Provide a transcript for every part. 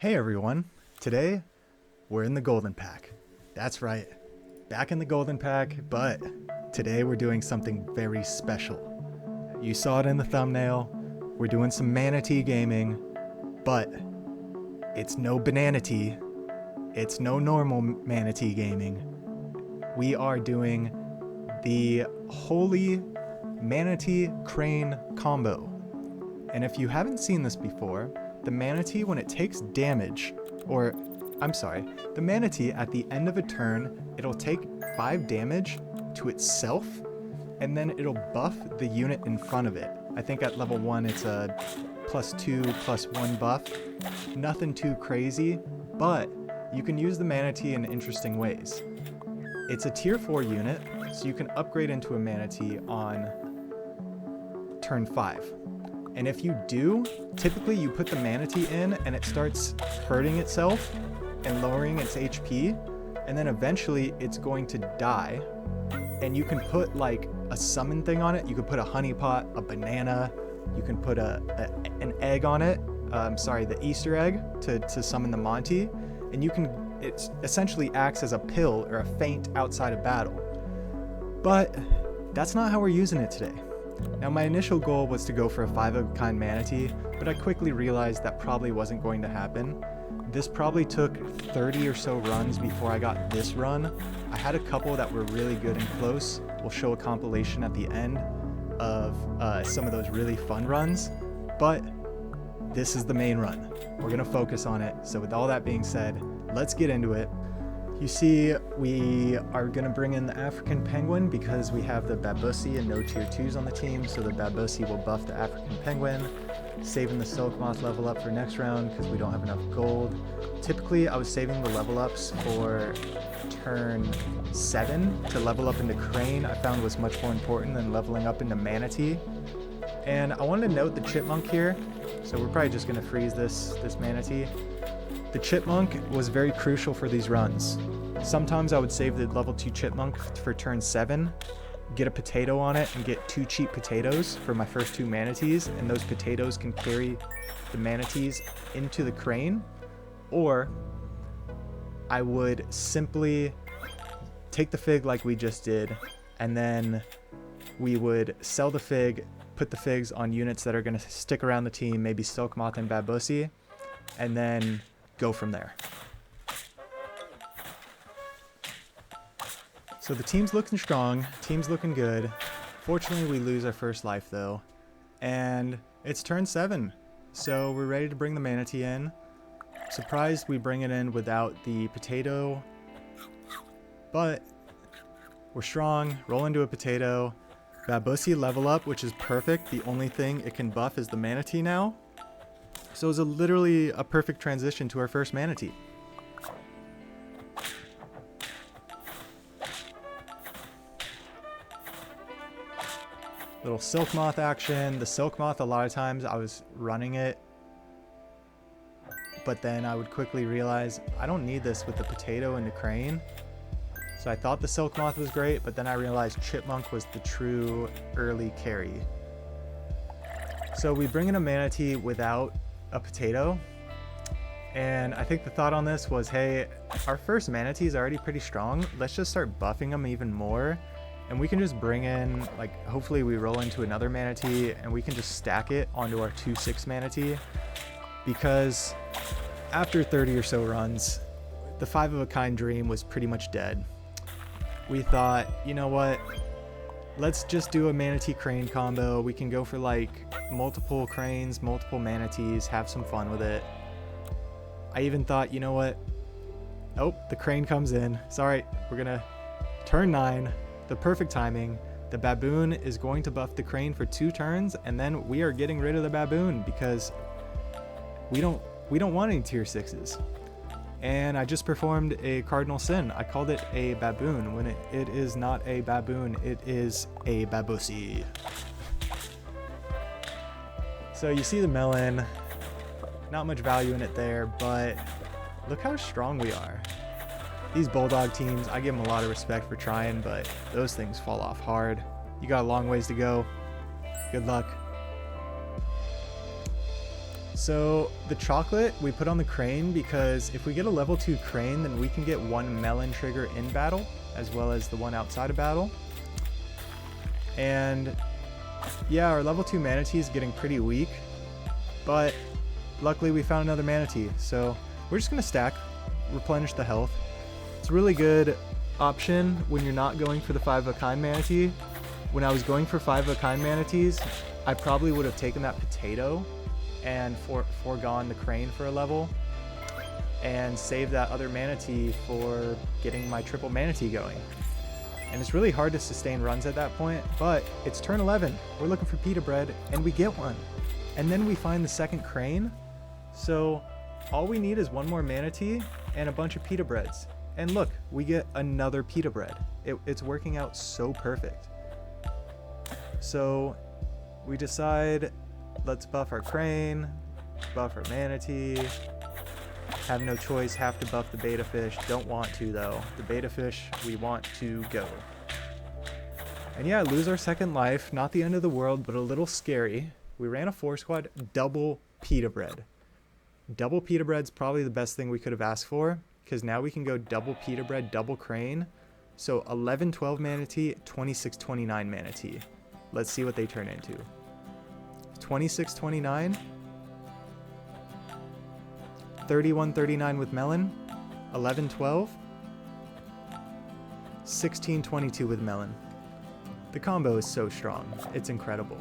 Hey everyone, today we're in the Golden Pack. That's right, back in the Golden Pack, but today we're doing something very special. You saw it in the thumbnail, we're doing some Manatee gaming, but it's no Bananatee, it's no normal Manatee gaming. We are doing the holy Manatee Crane combo. And if you haven't seen this before, the Manatee, when it takes damage, the Manatee at the end of a turn, it'll take 5 damage to itself, and then it'll buff the unit in front of it. I think at level 1 it's a +2/+1 buff. Nothing too crazy, but you can use the Manatee in interesting ways. It's a tier 4 unit, so you can upgrade into a Manatee on turn 5. And if you do, typically you put the Manatee in and it starts hurting itself and lowering its HP, and then eventually it's going to die. And you can put like a summon thing on it. You could put a honey pot, a banana, you can put an egg on it, the Easter egg to summon the Monty, and it essentially acts as a pill or a feint outside of battle. But that's not how we're using it today. Now, my initial goal was to go for a 5-of-a-kind Manatee, but I quickly realized that probably wasn't going to happen. This probably took 30 or so runs before I got this run. I had a couple that were really good and close. We'll show a compilation at the end of some of those really fun runs, but this is the main run. We're gonna focus on it. So with all that being said, let's get into it. You see, we are going to bring in the African Penguin because we have the Babusi and no tier 2s on the team, so the Babusi will buff the African Penguin, saving the Silk Moth level up for next round because we don't have enough gold. Typically, I was saving the level ups for turn 7 to level up into Crane. I found was much more important than leveling up into Manatee. And I wanted to note the Chipmunk here, so we're probably just going to freeze this Manatee. The Chipmunk was very crucial for these runs. Sometimes I would save the level 2 Chipmunk for turn 7, get a potato on it, and get 2 cheap potatoes for my first 2 Manatees, and those potatoes can carry the Manatees into the Crane. Or I would simply take the Fig like we just did, and then we would sell the Fig, put the Figs on units that are going to stick around the team, maybe Silk Moth and Babusi, and then go from there. So the team's looking strong, team's looking good. Fortunately, we lose our first life though, and it's turn 7, so we're ready to bring the Manatee in. Surprised we bring it in without the potato, but we're strong. Roll into a potato. Babusi level up, which is perfect. The only thing it can buff is the Manatee now. So it was literally a perfect transition to our first Manatee. Little Silk Moth action. The Silk Moth, a lot of times I was running it, but then I would quickly realize I don't need this with the potato and the Crane. So I thought the Silk Moth was great, but then I realized Chipmunk was the true early carry. So we bring in a Manatee without a potato, and I think the thought on this was, hey, our first Manatee is already pretty strong, let's just start buffing them even more, and we can just bring in, like, hopefully we roll into another Manatee and we can just stack it onto our 2/6 Manatee, because after 30 or so runs, the 5-of-a-kind dream was pretty much dead. We thought, you know what, let's just do a Manatee Crane combo. We can go for like multiple Cranes, multiple Manatees, have some fun with it. I even thought, you know what? Oh, the Crane comes in. Sorry, we're gonna turn 9, the perfect timing. The Baboon is going to buff the Crane for 2 turns, and then we are getting rid of the Baboon because we don't want any tier 6s. And I just performed a cardinal sin. I called it a Baboon when it is not a Baboon, it is a Babusi. So you see the melon, not much value in it there, but look how strong we are. These Bulldog teams, I give them a lot of respect for trying, but those things fall off hard. You got a long ways to go. Good luck. So the chocolate we put on the crane because if we get a level 2 crane, then we can get one melon trigger in battle as well as the one outside of battle. And yeah, our level 2 manatee is getting pretty weak, but luckily we found another manatee. So we're just gonna stack, replenish the health. It's a really good option when you're not going for the 5 of a kind manatee. When I was going for 5 of a kind manatees, I probably would have taken that potato and foregone the crane for a level and saved that other manatee for getting my triple manatee going. And it's really hard to sustain runs at that point, but it's turn 11. We're looking for pita bread and we get one. And then we find the second crane. So all we need is one more manatee and a bunch of pita breads. And look, we get another pita bread. It's working out so perfect. So we decide, let's buff our crane, buff our manatee. Have no choice, have to buff the beta fish. Don't want to though. The beta fish, we want to go. And yeah, lose our second life. Not the end of the world, but a little scary. We ran a 4 squad, double pita bread. Double pita bread's probably the best thing we could have asked for, because now we can go double pita bread, double crane. So 11-12 manatee, 26-29 manatee. Let's see what they turn into. 26-29. 31-39 with melon. 11-12. 16-22 with melon. The combo is so strong. It's incredible.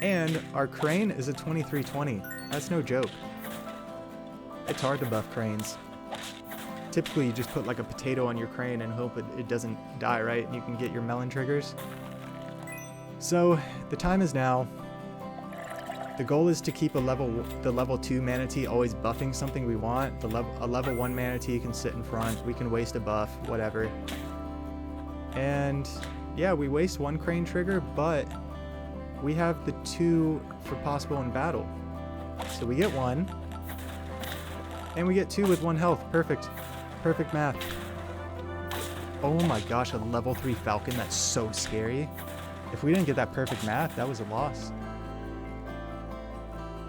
And our crane is a 23-20. That's no joke. It's hard to buff cranes. Typically you just put like a potato on your crane and hope it doesn't die, right? And you can get your melon triggers. So the time is now. The goal is to keep the level 2 manatee always buffing something we want. A level 1 manatee can sit in front. We can waste a buff, whatever. And yeah, we waste one crane trigger, but we have the 2 for possible in battle. So we get 1. And we get 2 with 1 health. Perfect. Perfect math. Oh my gosh, a level 3 falcon. That's so scary. If we didn't get that perfect math, that was a loss.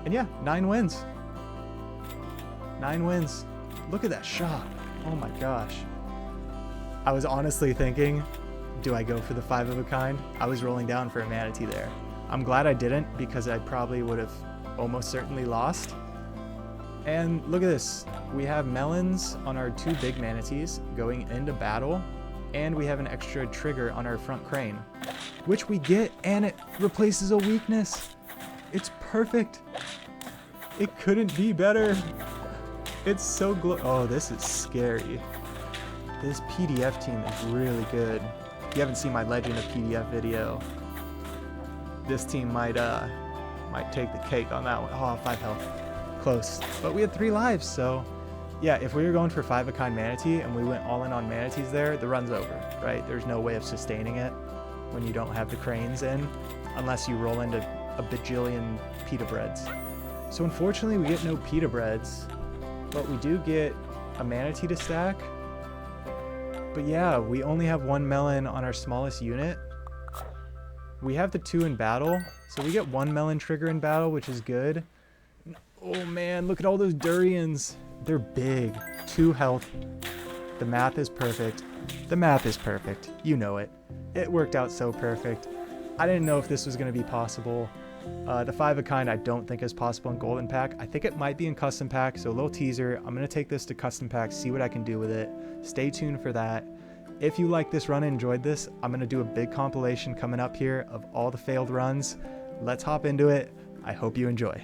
And yeah, 9 wins. 9 wins. Look at that shot. Oh my gosh. I was honestly thinking, do I go for the 5 of a kind? I was rolling down for a manatee there. I'm glad I didn't, because I probably would have almost certainly lost. And look at this. We have melons on our 2 big manatees going into battle, and we have an extra trigger on our front crane, which we get, and it replaces a weakness. It's perfect. It couldn't be better. It's so oh, this is scary. This PDF team is really good. If you haven't seen my Legend of PDF video, this team might take the cake on that one. Oh, 5 health. Close. But we had 3 lives, so yeah, if we were going for 5 of a kind manatee and we went all in on manatees there, the run's over, right? There's no way of sustaining it when you don't have the cranes in, unless you roll into a bajillion pita breads. So unfortunately we get no pita breads, but we do get a manatee to stack. But yeah, we only have 1 melon on our smallest unit. We have the 2 in battle, so we get 1 melon trigger in battle, which is good. Oh man, look at all those durians. They're big. 2 health. The math is perfect. The math is perfect. You know it. It worked out so perfect. I didn't know if this was going to be possible. The 5 of a kind I don't think is possible in Golden Pack. I think it might be in Custom Pack, so a little teaser. I'm going to take this to Custom Pack, see what I can do with it. Stay tuned for that. If you like this run and enjoyed this, I'm going to do a big compilation coming up here of all the failed runs. Let's hop into it. I hope you enjoy.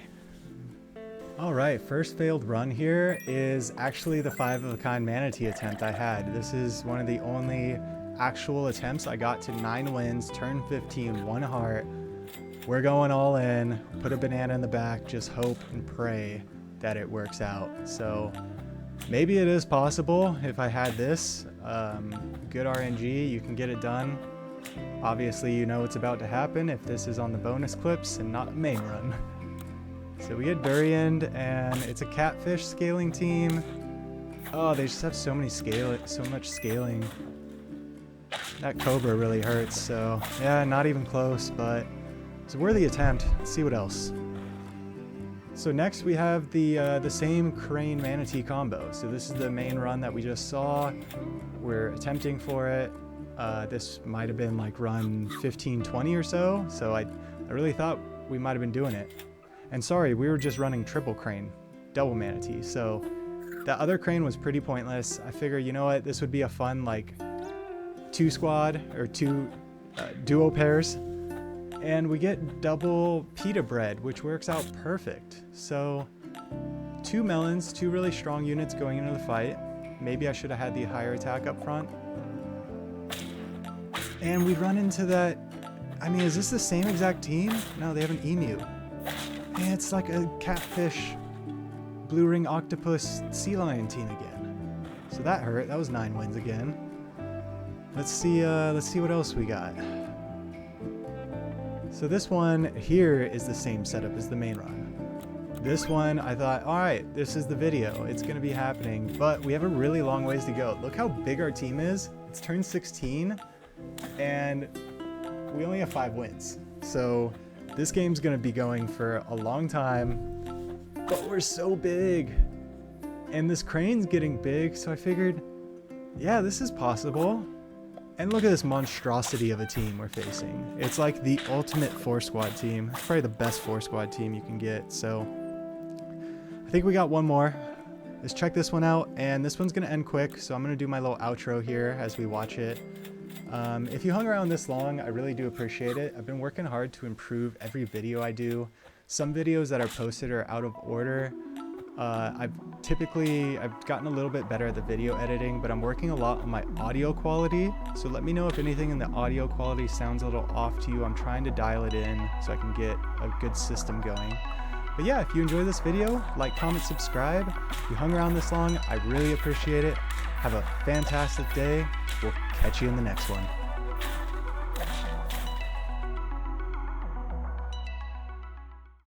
Alright, first failed run here is actually the 5 of a kind manatee attempt I had. This is one of the only actual attempts. I got to 9 wins, turn 15, 1 heart. We're going all in, put a banana in the back, just hope and pray that it works out. So maybe it is possible if I had this. Good RNG, you can get it done. Obviously you know what's about to happen if this is on the bonus clips and not main run. So we get Durian, and it's a catfish scaling team. Oh, they just have so much scaling. That Cobra really hurts, so yeah, not even close, but it's a worthy attempt. Let's see what else. So next we have the same crane manatee combo. So this is the main run that we just saw. We're attempting for it. This might have been like run 15-20 or so. So I really thought we might have been doing it. And sorry, we were just running triple crane, double manatee. So that other crane was pretty pointless. I figure, you know what, this would be a fun like 2 squad or 2 duo pairs. And we get double pita bread, which works out perfect. So 2 melons, 2 really strong units going into the fight. Maybe I should have had the higher attack up front. And we run into that, I mean, is this the same exact team? No, they have an emu. And it's like a catfish, blue ring octopus, sea lion team again. So that hurt, that was 9 wins again. Let's see what else we got. So this one here is the same setup as the main run. This one, I thought, all right, this is the video. It's gonna be happening, but we have a really long ways to go. Look how big our team is. It's turn 16, and we only have 5 wins. So this game's gonna be going for a long time, but we're so big. And this crane's getting big, so I figured, yeah, this is possible. And look at this monstrosity of a team we're facing. It's like the ultimate 4-squad team. It's probably the best 4-squad team you can get. So I think we got one more. Let's check this one out. And this one's going to end quick. So I'm going to do my little outro here as we watch it. If you hung around this long, I really do appreciate it. I've been working hard to improve every video I do. Some videos that are posted are out of order. I've gotten a little bit better at the video editing, but I'm working a lot on my audio quality. So let me know if anything in the audio quality sounds a little off to you. I'm trying to dial it in so I can get a good system going. But yeah, if you enjoyed this video, like, comment, subscribe. If you hung around this long, I really appreciate it. Have a fantastic day. We'll catch you in the next one.